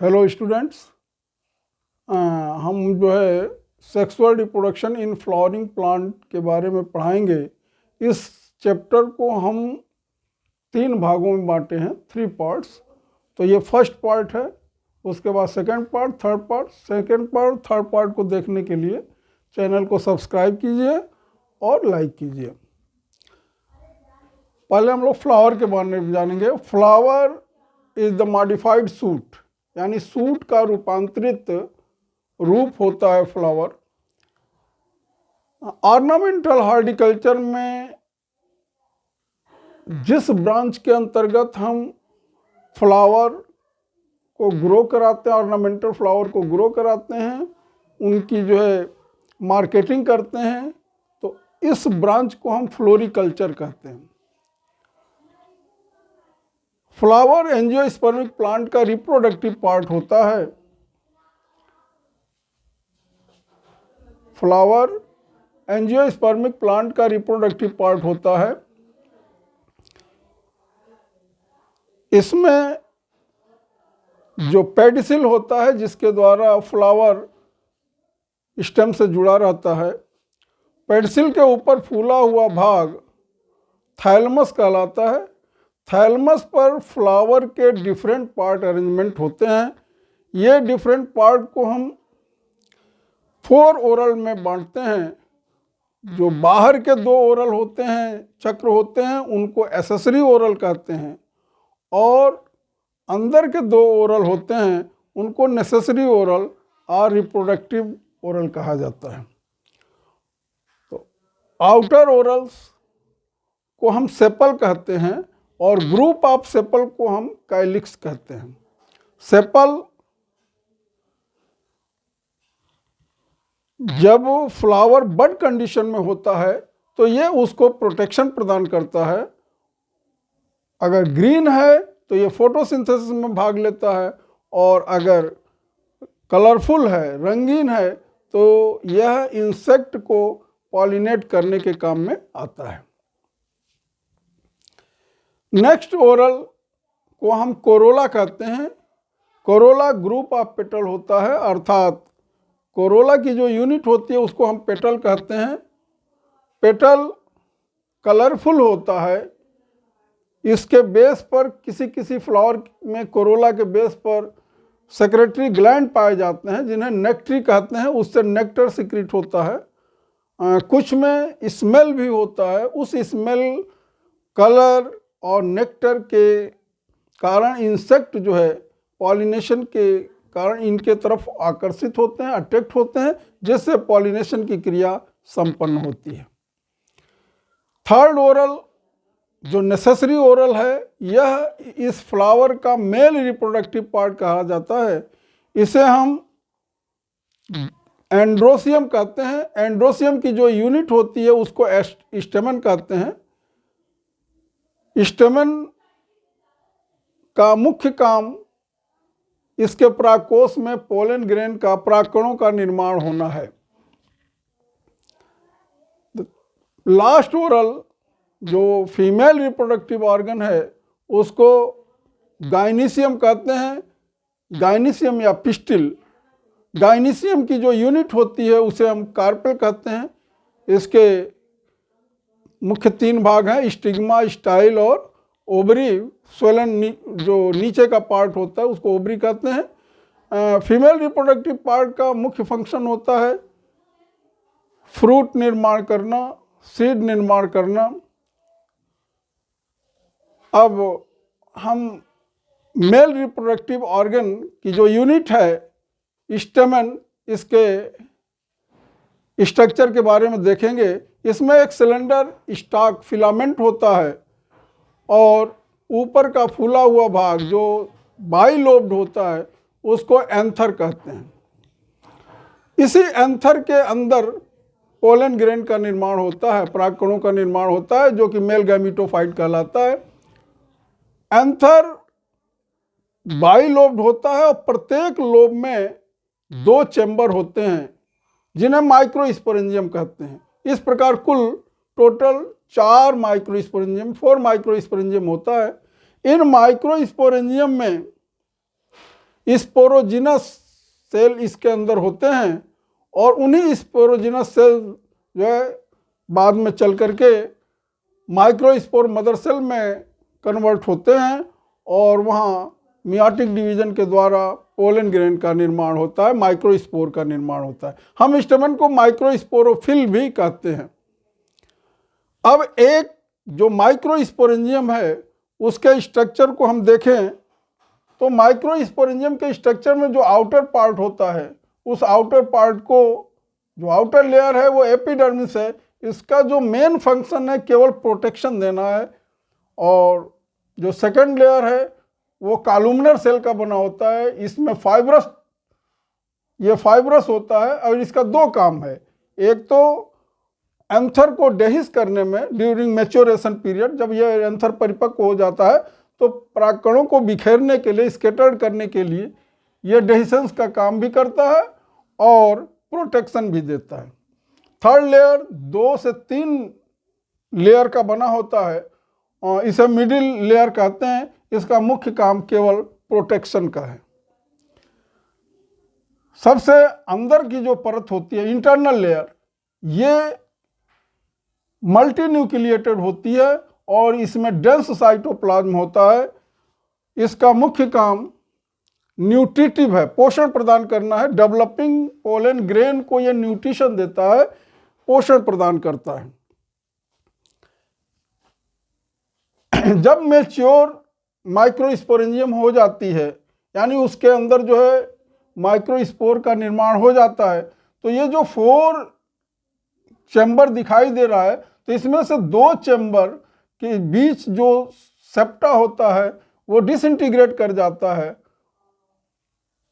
Hello students, हम जो है sexual reproduction in flowering plant के बारे में पढ़ाएंगे। इस चैप्टर को हम 3 भागों में बांटे हैं, 3 पार्ट्स। तो ये फर्स्ट पार्ट है, उसके बाद second part, third part. Second part, third part को देखने के लिए चैनल को सब्सक्राइब कीजिए और लाइक कीजिए। पहले हम लोग फ्लावर के बारे में जानेंगे। Flower is the modified suit, यानी सूट का रूपांतरित रूप होता है फ्लावर। ऑर्नामेंटल हॉर्टिकल्चर में जिस ब्रांच के अंतर्गत हम फ्लावर को ग्रो कराते हैं, ऑर्नामेंटल फ्लावर को ग्रो कराते हैं, उनकी जो है मार्केटिंग करते हैं, तो इस ब्रांच को हम फ्लोरिकल्चर कहते हैं। फ्लावर एंजियोस्पर्मिक प्लांट का रिप्रोडक्टिव पार्ट होता है। फ्लावर एंजियोस्पर्मिक प्लांट का रिप्रोडक्टिव पार्ट होता है। इसमें जो पेडिसिल होता है, जिसके द्वारा फ्लावर स्टेम से जुड़ा रहता है, पेडिसिल के ऊपर फूला हुआ भाग थैलमस कहलाता है। थैलमस पर फ्लावर के डिफरेंट पार्ट अरेंजमेंट होते हैं। ये डिफरेंट पार्ट को हम 4 ओरल में बांटते हैं। जो बाहर के 2 ओरल होते हैं, चक्र होते हैं, उनको एसेसरी ओरल कहते हैं, और अंदर के 2 ओरल होते हैं, उनको नेसेसरी ओरल और रिप्रोडक्टिव ओरल कहा जाता है। तो आउटर ओरल्स को हम सेपल कहते हैं और ग्रुप ऑफ सेपल को हम काइलिक्स कहते हैं। सेपल जब फ्लावर बड कंडीशन में होता है तो ये उसको प्रोटेक्शन प्रदान करता है। अगर ग्रीन है तो ये फोटोसिंथेसिस में भाग लेता है, और अगर कलरफुल है, रंगीन है, तो यह इंसेक्ट को पॉलिनेट करने के काम में आता है। नेक्स्ट ओरल को हम कोरोला कहते हैं। कोरोला ग्रुप ऑफ पेटल होता है, अर्थात कोरोला की जो यूनिट होती है उसको हम पेटल कहते हैं। पेटल कलरफुल होता है। इसके बेस पर किसी फ्लावर में, कोरोला के बेस पर सेक्रेटरी ग्लैंड पाए जाते हैं, जिन्हें नेक्ट्री कहते हैं। उससे नेक्टर सिक्रीट होता है। कुछ में स्मेल भी होता है। उस स्मेल, कलर और नेक्टर के कारण इंसेक्ट जो है पॉलिनेशन के कारण इनके तरफ आकर्षित होते हैं, अट्रैक्ट होते हैं, जिससे पॉलिनेशन की क्रिया संपन्न होती है। थर्ड ओरल जो नेसेसरी ओरल है, यह इस फ्लावर का मेल रिप्रोडक्टिव पार्ट कहा जाता है। इसे हम एंड्रोसियम कहते हैं। एंड्रोसियम की जो यूनिट होती है उसको स्टेमन कहते हैं। स्टेमन का मुख्य काम इसके परागकोश में पोलन ग्रेन का, परागकणों का निर्माण होना है। लास्ट ओरल जो फीमेल रिप्रोडक्टिव ऑर्गन है उसको गाइनीसियम कहते हैं। गाइनीसियम या पिस्टिल। गाइनीसियम की जो यूनिट होती है उसे हम कार्पेल कहते हैं। इसके मुख्य 3 भाग हैं, स्टिग्मा, स्टाइल और ओवरी। स्वेलन जो नीचे का पार्ट होता है उसको ओवरी कहते हैं। फीमेल रिप्रोडक्टिव पार्ट का मुख्य फंक्शन होता है फ्रूट निर्माण करना, सीड निर्माण करना। अब हम मेल रिप्रोडक्टिव ऑर्गन की जो यूनिट है स्टेमन, इसके स्ट्रक्चर के बारे में देखेंगे। इसमें एक सिलेंडर स्टॉक फिलामेंट होता है, और ऊपर का फूला हुआ भाग जो बाइलोब्ड होता है उसको एंथर कहते हैं। इसी एंथर के अंदर पोलन ग्रेन का निर्माण होता है, परागकणों का निर्माण होता है, जो कि मेल गैमेटोफाइट कहलाता है। एंथर बाइलोब्ड होता है और प्रत्येक लोब में 2 चैम्बर होते हैं, जिन्हें माइक्रोस्पोरेंजियम कहते हैं। इस प्रकार कुल टोटल 4 माइक्रोस्पोरेंजियम, 4 माइक्रोस्पोरेंजियम होता है। इन माइक्रोस्पोरेंजियम में स्पोरोजिनस सेल इसके अंदर होते हैं और उन्हीं स्पोरोजिनस सेल जो है बाद में चल करके माइक्रोस्पोर मदर सेल में कन्वर्ट होते हैं और वहाँ मियाटिक डिवीजन के द्वारा पोलन ग्रेन का निर्माण होता है, माइक्रोस्पोर का निर्माण होता है। हम स्टेमन को माइक्रोस्पोरोफिल भी कहते हैं। अब एक जो माइक्रोस्पोरेंजियम है उसके स्ट्रक्चर को हम देखें तो माइक्रोस्पोरेंजियम के स्ट्रक्चर में जो आउटर पार्ट होता है उस आउटर पार्ट को, जो आउटर लेयर है वो एपिडर्मिस है, इसका जो मेन फंक्शन है केवल प्रोटेक्शन देना है। और जो सेकंड लेयर है वो कॉलुमनर सेल का बना होता है, इसमें फाइब्रस होता है और इसका दो काम है। एक तो एंथर को डेहिस करने में ड्यूरिंग मैच्योरेशन पीरियड, जब यह एंथर परिपक्व हो जाता है तो परागकणों को बिखेरने के लिए, स्कैटर्ड करने के लिए यह डेहिसेंस का काम भी करता है और प्रोटेक्शन भी देता है। थर्ड लेयर 2 से 3 लेयर का बना होता है और इसे मिडिल लेयर कहते हैं। इसका मुख्य काम केवल प्रोटेक्शन का है। सबसे अंदर की जो परत होती है इंटरनल लेयर, ये मल्टी न्यूक्लिएटेड होती है और इसमें डेंस साइटोप्लाज्म होता है। इसका मुख्य काम न्यूट्रिटिव है, पोषण प्रदान करना है। डेवलपिंग पोलन ग्रेन को यह न्यूट्रिशन देता है, पोषण प्रदान करता है। जब मैच्योर माइक्रोस्पोरेंजियम हो जाती है, यानी उसके अंदर जो है माइक्रोस्पोर का निर्माण हो जाता है, तो ये जो 4 चैम्बर दिखाई दे रहा है, तो इसमें से 2 चैम्बर के बीच जो सेप्टा होता है वो डिसइंटीग्रेट कर जाता है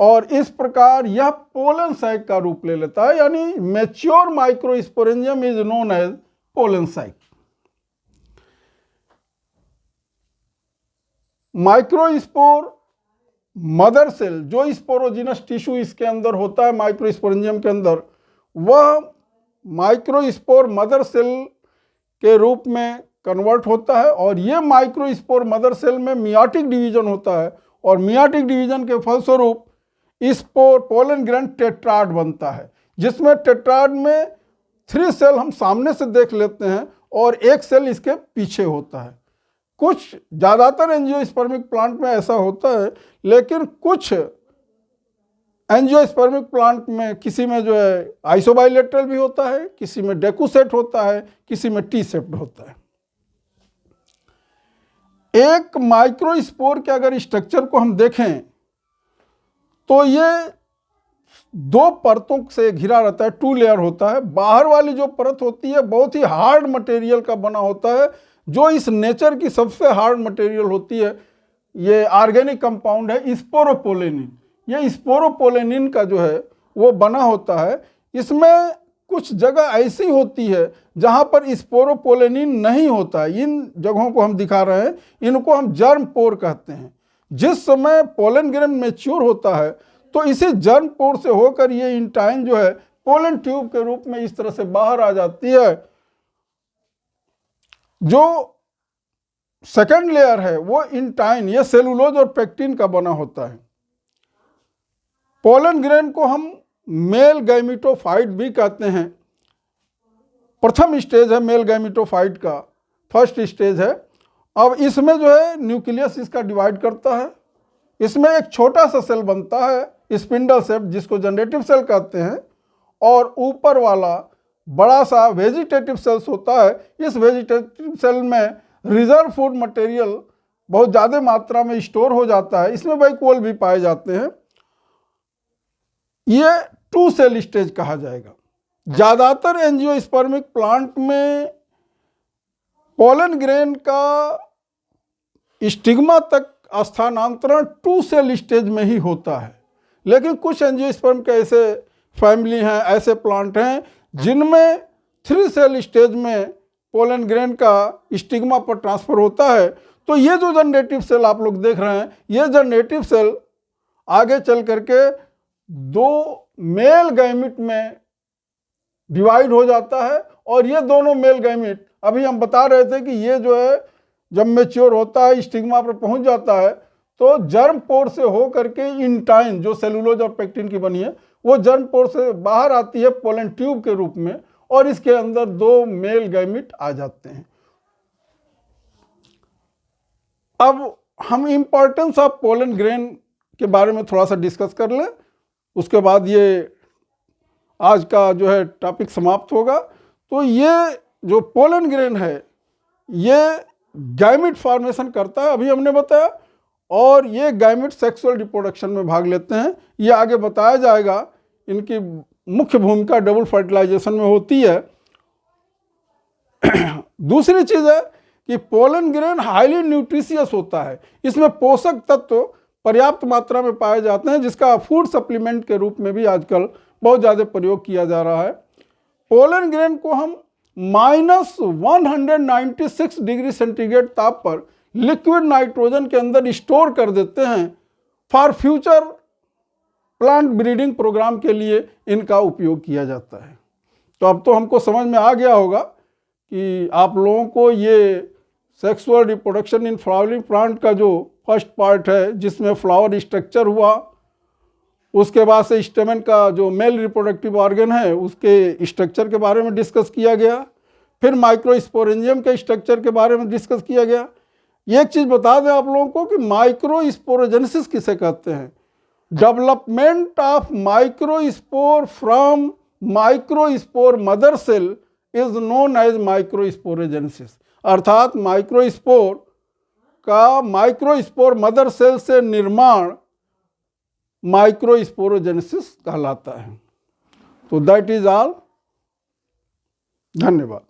और इस प्रकार यह पोलन सैक का रूप ले लेता है। यानी mature microsporangium is known as pollen sac. Microspore mother cell, जो स्पोरोजिनस टिश्यू इसके अंदर होता है माइक्रोस्पोरेंजियम के अंदर, वह माइक्रोस्पोर मदर सेल के रूप में कन्वर्ट होता है और ये माइक्रोस्पोर मदर सेल में मियाटिक डिवीजन होता है और मियाटिक डिवीजन के फलस्वरूप स्पोर पोलन ग्रेन टेट्राड बनता है, जिसमें टेट्राड में 3 सेल हम सामने से देख लेते हैं और 1 सेल इसके पीछे होता है। कुछ ज़्यादातर एंजियोस्पर्मिक प्लांट में ऐसा होता है, लेकिन कुछ एंजियोस्पर्मिक प्लांट में किसी में जो है आइसोबाइलेटरल भी होता है, किसी में डेकुसेट होता है, किसी में टी सेप्ट होता है। एक माइक्रोस्पोर के अगर स्ट्रक्चर को हम देखें तो ये 2 परतों से घिरा रहता है, 2 लेयर होता है। बाहर वाली जो परत होती है बहुत ही हार्ड मटेरियल का बना होता है, जो इस नेचर की सबसे हार्ड मटेरियल होती है। ये ऑर्गेनिक कंपाउंड है स्पोरोपोलेनिन। ये स्पोरोपोलेनिन का जो है वो बना होता है। इसमें कुछ जगह ऐसी होती है जहाँ पर स्पोरोपोलेनिन नहीं होता है। इन जगहों को हम दिखा रहे हैं, इनको हम जर्म पोर कहते हैं। जिस समय पोलन ग्रेन मैच्योर होता है तो इसी जर्म पोर से होकर ये इंटाइन जो है पोलन ट्यूब के रूप में इस तरह से बाहर आ जाती है। जो सेकंड लेयर है वो इंटाइन, ये सेलुलोज और पेक्टिन का बना होता है। पोलन ग्रेन को हम मेल गैमिटोफाइट भी कहते हैं। प्रथम स्टेज है मेल गैमिटोफाइट का, फर्स्ट स्टेज है। अब इसमें जो है न्यूक्लियस इसका डिवाइड करता है। इसमें एक छोटा सा सेल बनता है स्पिंडल सेल, जिसको जनरेटिव सेल कहते हैं, और ऊपर वाला बड़ा सा वेजिटेटिव सेल्स होता है। इस वेजिटेटिव सेल में रिजर्व फूड मटेरियल बहुत ज़्यादा मात्रा में स्टोर हो जाता है। इसमें वैक्यूल भी पाए जाते हैं। ये 2 सेल स्टेज कहा जाएगा। ज़्यादातर एंजियोस्पर्मिक प्लांट में पोलन ग्रेन का स्टिग्मा तक स्थानांतरण 2 सेल स्टेज में ही होता है, लेकिन कुछ एंजियोस्पर्म के ऐसे फैमिली हैं, ऐसे प्लांट हैं जिनमें 3 सेल स्टेज में पोलन ग्रेन का स्टिग्मा पर ट्रांसफर होता है। तो ये जो जनरेटिव सेल आप लोग देख रहे हैं, ये जनरेटिव सेल आगे चल करके 2 मेल गैमिट में डिवाइड हो जाता है और ये दोनों मेल गैमिट, अभी हम बता रहे थे कि ये जो है जब मैच्योर होता है स्टिग्मा पर पहुंच जाता है तो जर्म पोर से हो करके इंटाइन जो सेलुलोज और पेक्टिन की बनी है वो जर्म पोर से बाहर आती है पोलन ट्यूब के रूप में, और इसके अंदर 2 मेल गैमिट आ जाते हैं। अब हम इंपॉर्टेंस ऑफ पोलन ग्रेन के बारे में थोड़ा सा डिस्कस कर लें, उसके बाद ये आज का जो है टॉपिक समाप्त होगा। तो ये जो पोलन ग्रेन है ये गैमिट फॉर्मेशन करता है, अभी हमने बताया, और ये गैमिट सेक्सुअल रिप्रोडक्शन में भाग लेते हैं। ये आगे बताया जाएगा, इनकी मुख्य भूमिका डबल फर्टिलाइजेशन में होती है। दूसरी चीज़ है कि पोलन ग्रेन हाईली न्यूट्रिशियस होता है, इसमें पोषक तत्व पर्याप्त मात्रा में पाए जाते हैं, जिसका फूड सप्लीमेंट के रूप में भी आजकल बहुत ज़्यादा प्रयोग किया जा रहा है। पोलन ग्रेन को हम -196 डिग्री सेंटीग्रेड ताप पर लिक्विड नाइट्रोजन के अंदर स्टोर कर देते हैं for future plant breeding programme के लिए इनका उपयोग किया जाता है। तो अब तो हमको समझ में आ गया होगा कि आप लोगों को ये sexual reproduction in flowering plant का जो फर्स्ट पार्ट है, जिसमें फ्लावर स्ट्रक्चर हुआ, उसके बाद से स्टेमन का जो मेल रिप्रोडक्टिव ऑर्गन है उसके स्ट्रक्चर के बारे में डिस्कस किया गया, फिर माइक्रोस्पोरेंजियम के स्ट्रक्चर के बारे में डिस्कस किया गया। एक चीज़ बता दें आप लोगों को कि माइक्रोस्पोरोजेनेसिस किसे कहते हैं। Development of microspore from microspore mother cell is known as microsporogenesis, अर्थात माइक्रोस्पोर का माइक्रोस्पोर मदर सेल से निर्माण माइक्रोस्पोरोजेनेसिस कहलाता है। तो दैट इज ऑल। धन्यवाद।